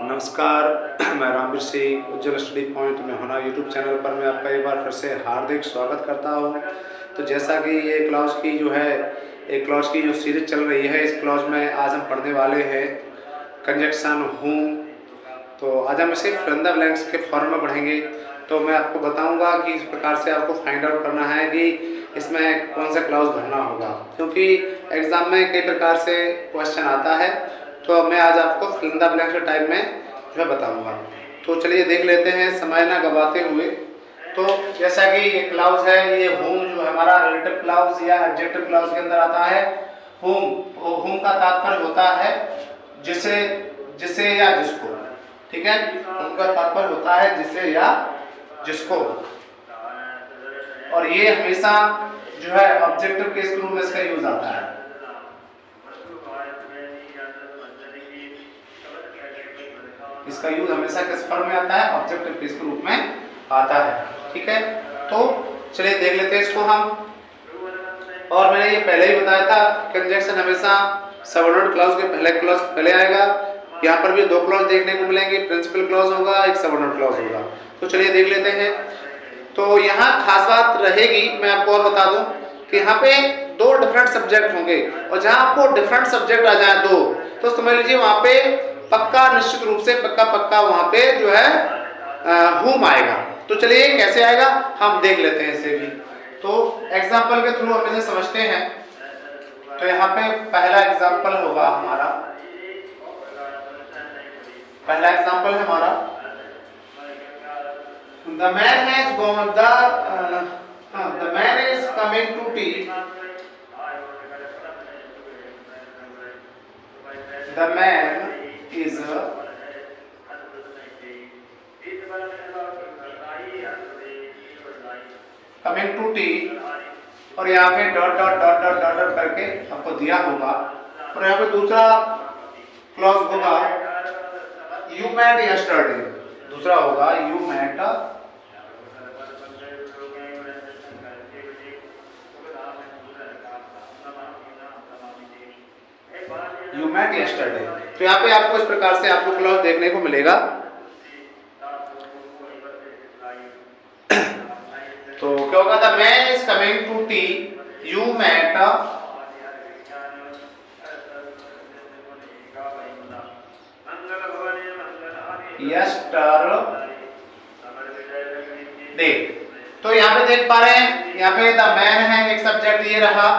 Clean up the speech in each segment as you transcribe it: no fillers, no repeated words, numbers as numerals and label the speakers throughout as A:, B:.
A: नमस्कार। मैं रामवीर सिंह उज्जवल study point में होना यूट्यूब चैनल पर मैं आपका एक बार फिर से हार्दिक स्वागत करता हूं। तो जैसा कि ये क्लास की जो है एक क्लास की जो सीरीज चल रही है, इस क्लास में आज हम पढ़ने वाले हैं कंजक्शन हूम। तो आज हम इसे फिल इन द ब्लैंक्स के फॉर्म में पढ़ेंगे। तो मैं आपको बताऊंगा कि इस प्रकार से आपको फाइंड आउट करना है कि इसमें कौन सा क्लास भरना होगा, क्योंकि एग्जाम में कई प्रकार से क्वेश्चन आता है। तो मैं आज आपको फिल इन द ब्लैंक्स के टाइप में जो है बताऊंगा। तो चलिए देख लेते हैं समय ना गवाते हुए। तो जैसा कि ये क्लाउज है, ये होम जो हमारा रिलेटिव क्लाउज या एडजेक्टिव क्लाउज के अंदर आता है। होम का तात्पर्य होता है जिसे, जिसे या जिसको। ठीक है, होम का तात्पर्य होता है जिसे या जिसको। और ये हमेशा जो है ऑब्जेक्टिव केस के रूप में इसका यूज आता है। इसका यूज हमेशा किस फॉर्म में आता है? ऑब्जेक्टिव केस के रूप में आता है। ठीक है, तो चलिए देख लेते हैं इसको हम। और मैंने ये पहले ही बताया था, कंजक्शन हमेशा सबऑर्डिनेट क्लॉज के पहले आएगा। यहाँ पर भी दो क्लॉज देखने को मिलेंगे, प्रिंसिपल क्लॉज होगा, एक सबऑर्डिनेट क्लॉज होगा। तो चलिए देख लेते हैं। तो यहाँ खास बात रहेगी, मैं आपको और बता दूं कि यहाँ पे दो डिफरेंट सब्जेक्ट होंगे, और जहाँ आपको डिफरेंट सब्जेक्ट आ जाए दो, तो समझ लीजिए वहाँ पे पक्का निश्चित रूप से पक्का वहाँ पे जो है होम आएगा। तो चलिए कैसे आएगा हम देख लेते हैं इसे भी। तो एग्जाम्पल के थ्रू हम इसे समझते हैं। तो यहाँ पे पहला एग्जाम्पल होगा हमारा, पहला एग्जाम्पल है हमारा The man has gone, the man is coming to tea. The man is coming to tea, और यहाँ पे dot dot dot dot dot dot करके आपको दिया होगा। और यहाँ पे दूसरा क्लॉज होगा You met yesterday, दूसरा होगा You met yesterday। तो यहाँ पे आपको इस प्रकार से आपको क्लॉज देखने को मिलेगा। तो क्या होगा? The man is coming to tea, you met yesterday। तो यहाँ पे देख पा रहे हैं, यहाँ पे द मैन है, एक सब्जेक्ट ये रहा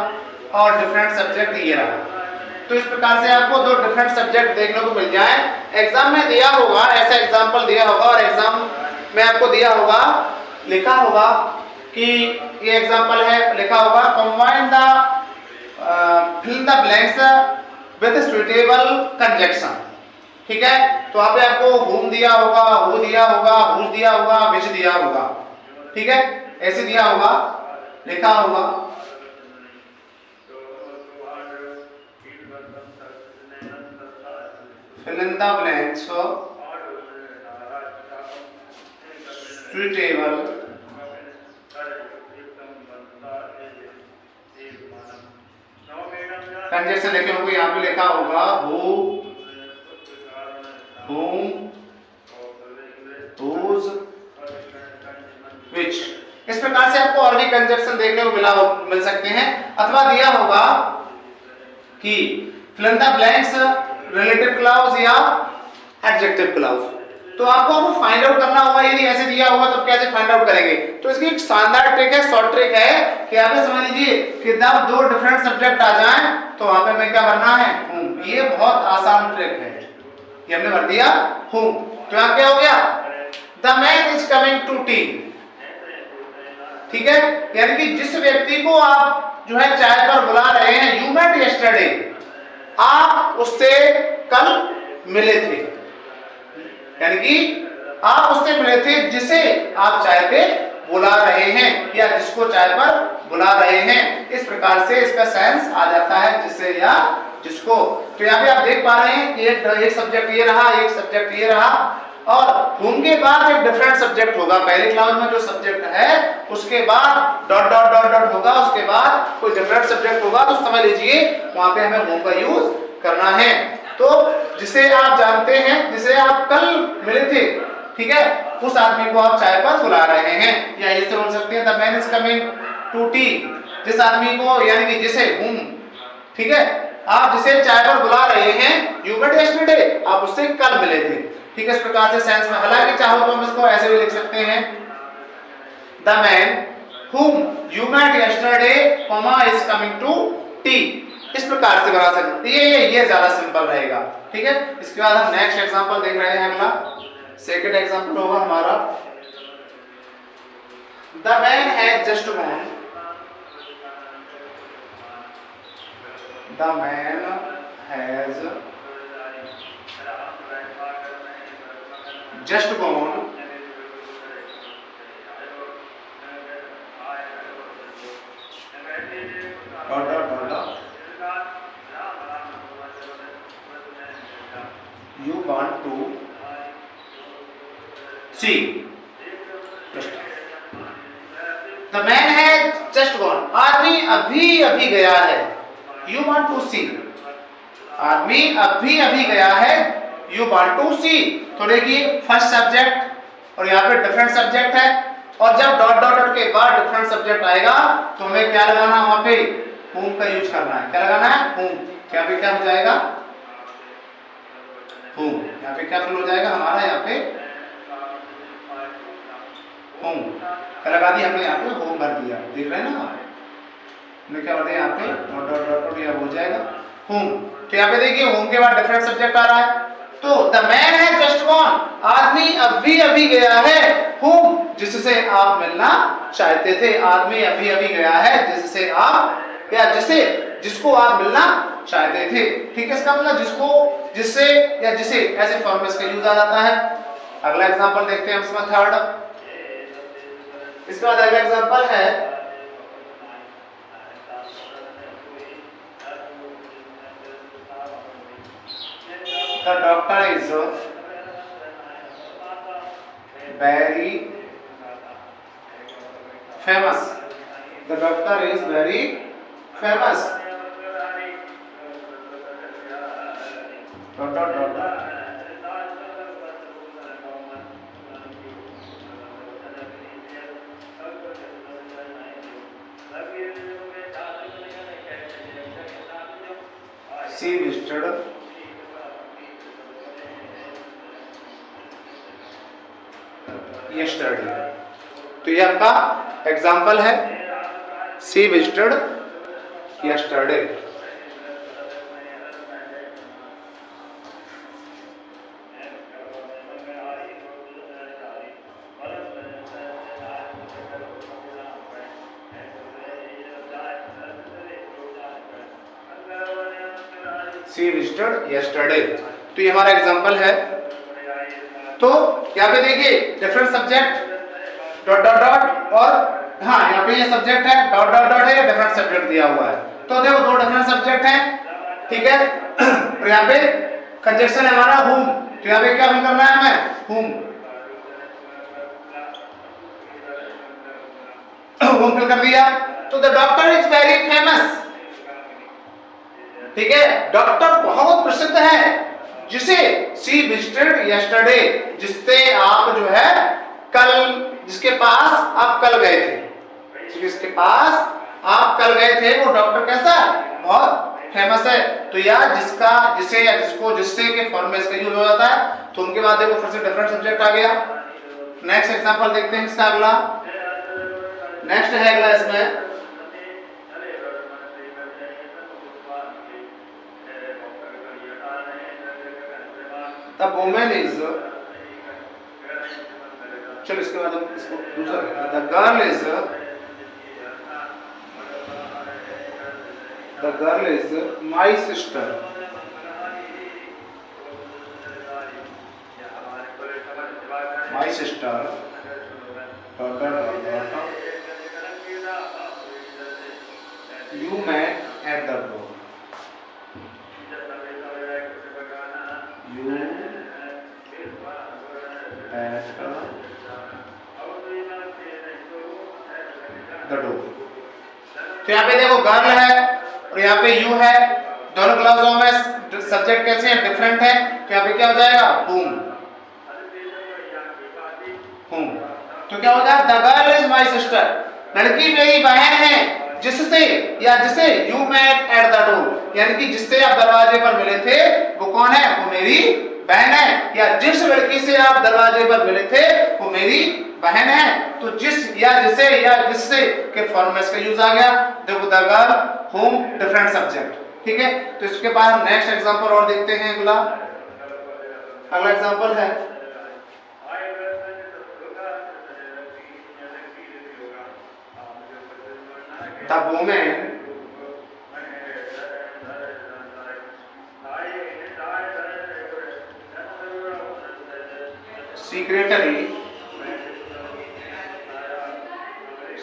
A: और डिफरेंट सब्जेक्ट ये रहा। तो इस प्रकार से आपको दो डिफरेंट सब्जेक्ट देखने को मिल जाए। एग्जाम में दिया होगा, ऐसा एग्जाम्पल दिया होगा, और एग्जाम में आपको दिया होगा, लिखा होगा कि ये एग्जाम्पल है, लिखा होगा combine the fill the blanks with suitable conjunction. ठीक है, तो यहाँ पे आपको होम दिया होगा, हु दिया होगा, हुज दिया होगा, विच दिया होगा। ठीक है, ऐसे दिया होगा, लिखा होगा fill in the blanks suitable conjunction लिखे होंगे। यहाँ पे लिखा होगा who, whom, whose, which। इस प्रकार से आपको और भी कंजक्शन देखने को मिल सकते हैं। अथवा दिया होगा कि fill in the blanks relative clause या एडजेक्टिव क्लाउज। तो आपको फाइंड आउट करना होगा। यदि ऐसे दिया होगा तो कैसे फाइंड आउट करेंगे? तो इसकी एक शानदार ट्रिक है, शॉर्ट ट्रिक है कि आप समझ लीजिए कि जब दो डिफरेंट सब्जेक्ट आ जाएं तो वहां पे हमें क्या भरना है? होम। ये बहुत आसान ट्रिक है। ये हमने भर दिया होम। तो यहाँ क्या हो गया? The man is coming to tea. ठीक है, यानी कि जिस व्यक्ति को आप जो है चाय पर बुला रहे हैं, यू मेट यस्टरडे, आप उससे कल मिले थे। यानी कि आप उससे मिले थे जिसे आप चाय पे बुला रहे हैं या जिसको चाय पर बुला रहे हैं। इस प्रकार से इसका सेंस आ जाता है, जिसे या जिसको। तो यहाँ पे आप देख पा रहे हैं कि एक सब्जेक्ट ये रहा, एक सब्जेक्ट ये रहा, और होम के बाद एक डिफरेंट सब्जेक्ट होगा। पहले क्लास में जो सब्जेक्ट है उसके बाद डॉट डॉट डॉट डॉट होगा, उसके बाद कोई डिफरेंट सब्जेक्ट होगा। तो समझ लीजिए वहां पे हमें होम का यूज करना है। तो जिसे आप जानते हैं, जिसे आप कल मिले थे, ठीक है, उस आदमी को आप चाय पर बुला रहे हैं, या ऐसे बोल सकते हैं the man is coming to tea. जिस आदमी को, यानी कि जिसे, whom, ठीक है, आप जिसे चाय पर बुला रहे हैं, यू मेट यस्टरडे, आप उससे कल मिले थे, ठीक है। इस प्रकार से सेंस में, हालांकि चाहो तो हम इसको ऐसे भी लिख सकते हैं the man whom you met yesterday, is coming to tea, इस प्रकार से बना सकते हैं। ये ज्यादा सिंपल रहेगा, ठीक है। इसके बाद हम नेक्स्ट एग्जांपल देख रहे हैं। अगला सेकंड एग्जांपल होगा हमारा the man has just gone, the man has just gone you want to see, the man has just gone, आदमी अभी अभी गया है, you want to see, आदमी अभी अभी गया है, you want to see। तो देखिए फर्स्ट सब्जेक्ट और यहाँ पे डिफरेंट सब्जेक्ट है, और जब डॉट डॉट डॉट के बाद डिफरेंट सब्जेक्ट आएगा तो हमें क्या लगाना है, वहां पे whom का यूज करना है। क्या लगाना है, whom। क्या पे क्या हो जाएगा, whom। यहाँ पे क्या फिल हो जाएगा हमारा, यहाँ पे whom। क्या लगा दिया हमने, यहाँ पे whom भर दिया, देख रहे हैं ना आप, हमने क्या भर दिया यहाँ पे डॉट डॉट डॉट डॉट, यह हो जाएगा whom। तो यहाँ पे देखिए whom के बाद डिफरेंट सब्जेक्ट आ रहा है, तो the man has just gone, आदमी अभी अभी गया है, whom जिससे आप मिलना चाहते थे, आदमी अभी अभी गया है जिससे आप, या जिसको आप मिलना चाहते थे, ठीक है। इसका मतलब जिसको, जिससे या जिसे, ऐसे फॉर्म में इसका यूज आ जाता है। अगला एग्जांपल देखते हैं इसमें थर्ड। इसके बाद अगला एग्जांपल है the doctor is very famous, the doctor is very famous, dot dot dot dot, she visited yesterday. तो ये आपका एग्जाम्पल है, she visited yesterday. She visited yesterday, तो ये हमारा एग्जाम्पल है। तो यहाँ पे देखिए different subject dot dot dot, और हाँ यहाँ पे ये सब्जेक्ट है, डॉट डॉट डॉट है, डिफरेंट सब्जेक्ट दिया हुआ है। तो देखो दो डिफरेंट सब्जेक्ट हैं, ठीक है, और यहाँ पे कंजक्शन है हमारा whom, तो यहाँ पे क्या फिल करना है हमें, whom, whom फिल कर दिया। तो the doctor is very famous, ठीक है, डॉक्टर बहुत प्रसिद्ध है, जिसे सी विजिटेड यस्टरडे, जिससे आप जो है कल, जिसके पास आप कल गए थे, जिसके पास आप कल गए थे, वो डॉक्टर कैसा है, बहुत फेमस है। तो यार जिसका, जिसे या जिसको, जिससे के फॉर्म में इसका यूज हो जाता है। तो उनके बाद देखो फिर से डिफरेंट सब्जेक्ट आ गया। नेक्स्ट एग्जांपल देखते हैं इसका। अगला नेक्स्ट है अगला इसमें The woman is, चलो इसके बाद हम इसको दूसरा, the girl is my sister, my sister, you met at the door, you तो यहाँ पे देखो गर्ल है और यहाँ पे यू है, दोनों क्लासों में सब्जेक्ट कैसे है, डिफरेंट है, तो यहाँ पे क्या हो जाएगा, whom। तो क्या होगा, the girl is my sister, लड़की मेरी बहन है, जिससे या जिसे you met at the door, यानी कि जिससे आप दरवाजे पर मिले थे वो कौन है, वो मेरी बहन है, या जिस लड़की से आप दरवाजे पर मिले थे वो मेरी बहन है। तो जिस या जिसे या जिससे के फॉर्म में इसका यूज आ गया। देखो the girl, home, different subject, ठीक है। तो इसके बाद हम नेक्स्ट एग्जांपल और देखते हैं। अगला एग्जांपल है the women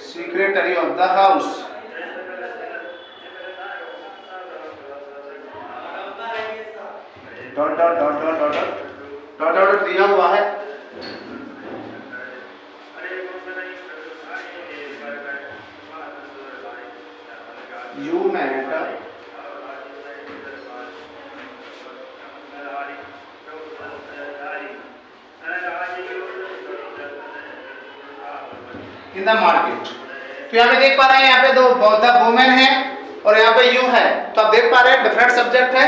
A: secretary of the house, dot dot dot dot dot dot dot दिया हुआ है। You met in the market. तो यहाँ पे देख पा रहे हैं, यहाँ पे दो द वुमेन है और यहाँ पे यू है, तो आप देख पा रहे हैं डिफरेंट सब्जेक्ट है।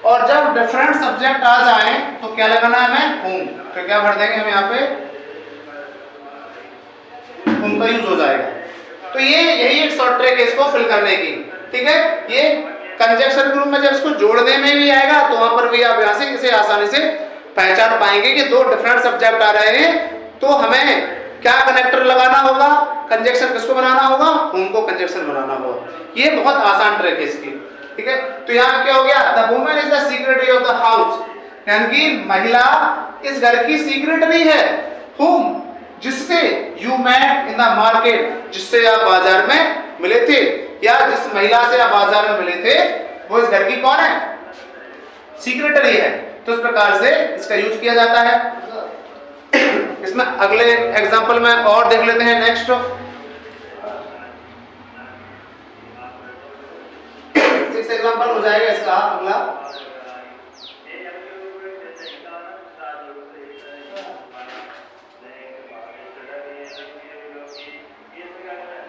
A: और जब डिफरेंट सब्जेक्ट आ जाए तो क्या लगाना है हमें, whom। तो क्या भर देंगे हम यहाँ पे, whom का यूज हो जाएगा। तो ये यही एक शॉर्ट ट्रिक है इसको फिल करने की, ठीक है। ये कंजक्शन के रूप में जब इसको जोड़ने में भी आएगा तो वहां पर भी आप यहाँ से इसे आसानी से पहचान पाएंगे कि दो डिफरेंट सब्जेक्ट आ रहे हैं तो हमें क्या कनेक्टर लगाना होगा, कंजक्शन किसको बनाना होगा, whom को कंजक्शन बनाना होगा। ये बहुत आसान ट्रिक है इसकी, ठीक है। तो यहाँ क्या हो गया, the woman is the secretary of the house, यानी कि महिला इस घर की सेक्रेटरी है। whom, जिससे you met in the market, जिससे आप बाजार में मिले थे, या जिस महिला से आप बाजार में मिले थे वो इस घर की कौन है, सेक्रेटरी है। तो इस प्रकार से इसका यूज किया जाता है। इसमें अगले एग्जांपल में और देख लेते हैं। नेक्स्ट 6 एग्जांपल हो जाएगा इसका अगला।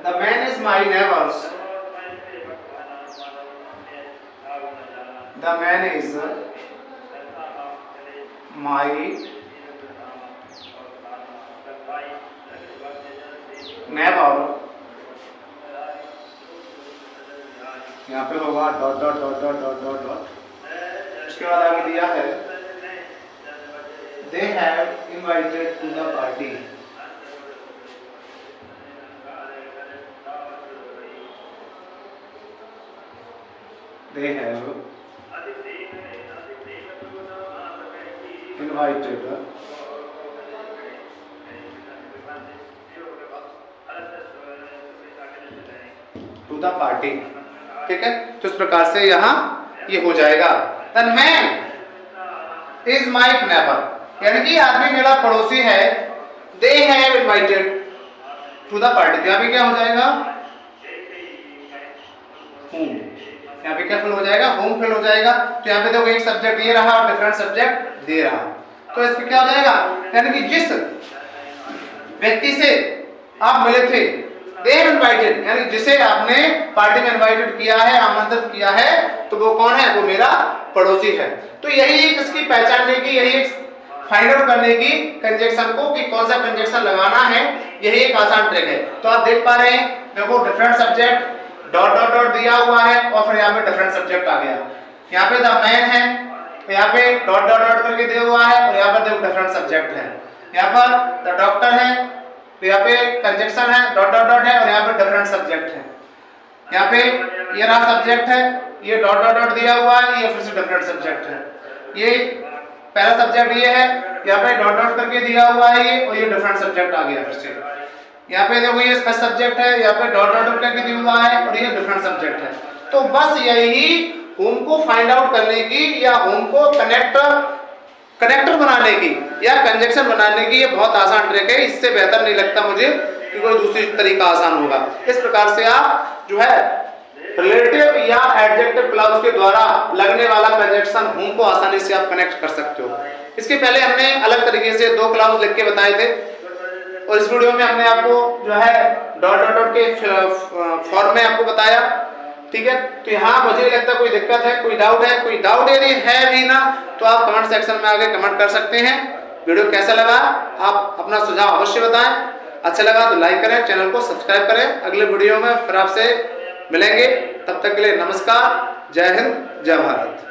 A: The man is my neighbors. The man is my neighbor। यहाँ पे होगा dot dot dot dot dot dot dot. उसके बाद आगे दिया है they have invited to the party। they have invited to the party, ठीक है। तो इस प्रकार से यहाँ ये हो जाएगा। The man is my neighbor, यानी कि आदमी मेरा पड़ोसी है। They have invited to the party, यहाँ पे क्या हो जाएगा, whom। यहाँ पे क्या फिल हो जाएगा, whom फिल हो जाएगा। तो यहाँ पे देखो एक सब्जेक्ट ये रहा और डिफरेंट सब्जेक्ट दे रहा, तो इस पे क्या हो जाएगा, यानी कि जिस व्यक्ति से आप मिले थे, they have invited, यानी जिसे आपने पार्टी में इनवाइटेड किया है, आमंत्रित किया है, तो वो कौन है, वो मेरा पड़ोसी है। तो यही एक इसकी पहचानने की, यही एक फाइंड आउट करने की कंजक्शन को कि कौन सा कंजक्शन लगाना है, यही एक आसान ट्रिक है। तो आप देख पा रहे हैं, देखो different subject dot dot dot दिया हुआ है और फिर यहाँ पे डिफरेंट सब्जेक्ट आ गया। यहाँ पे द मैन है, तो यहाँ पे डॉट डॉट डॉट करके दिया हुआ है और यहाँ पर देखो डिफरेंट सब्जेक्ट है। यहाँ पर द डॉक्टर है, तो यहाँ पे कंजक्शन है, डॉट डॉट डॉट है और यहाँ पे डिफरेंट सब्जेक्ट है। यहाँ पे ये रहा सब्जेक्ट है, ये डॉट डॉट डॉट दिया हुआ है, ये फिर से डिफरेंट सब्जेक्ट है। ये पहला सब्जेक्ट ये है, यहाँ पे डॉट डॉट करके दिया हुआ है ये, और ये डिफरेंट सब्जेक्ट आ गया फिर से। यहाँ पे देखो ये फर्स्ट सब्जेक्ट है, यहाँ पे डॉट डॉट डॉट करके दिया हुआ है और ये डिफरेंट सब्जेक्ट है। तो बस यही होम को फाइंड आउट करने की या होम को कनेक्टर बनाने की या कंजक्शन बनाने की ये बहुत आसान ट्रिक है। इससे बेहतर नहीं लगता मुझे कि कोई दूसरी तरीका आसान होगा। इस प्रकार से आप जो है रिलेटिव या एडजेक्टिव क्लाउज के द्वारा लगने वाला कंजक्शन हुम को आसानी से आप कनेक्ट कर सकते हो। इसके पहले हमने अलग तरीके से 2 क्लाउज लिख के बताए थे और इस वीडियो में हमने आपको जो है डॉट डॉट डॉट के फॉर्म में आपको बताया, ठीक है। तो यहाँ मुझे नहीं लगता कोई दिक्कत है, कोई डाउट है। कोई डाउट यदि है भी ना तो आप कमेंट सेक्शन में आगे कमेंट कर सकते हैं। वीडियो कैसा लगा आप अपना सुझाव अवश्य बताएं। अच्छा लगा तो लाइक करें, चैनल को सब्सक्राइब करें। अगले वीडियो में फिर आपसे मिलेंगे, तब तक के लिए नमस्कार, जय हिंद, जय भारत।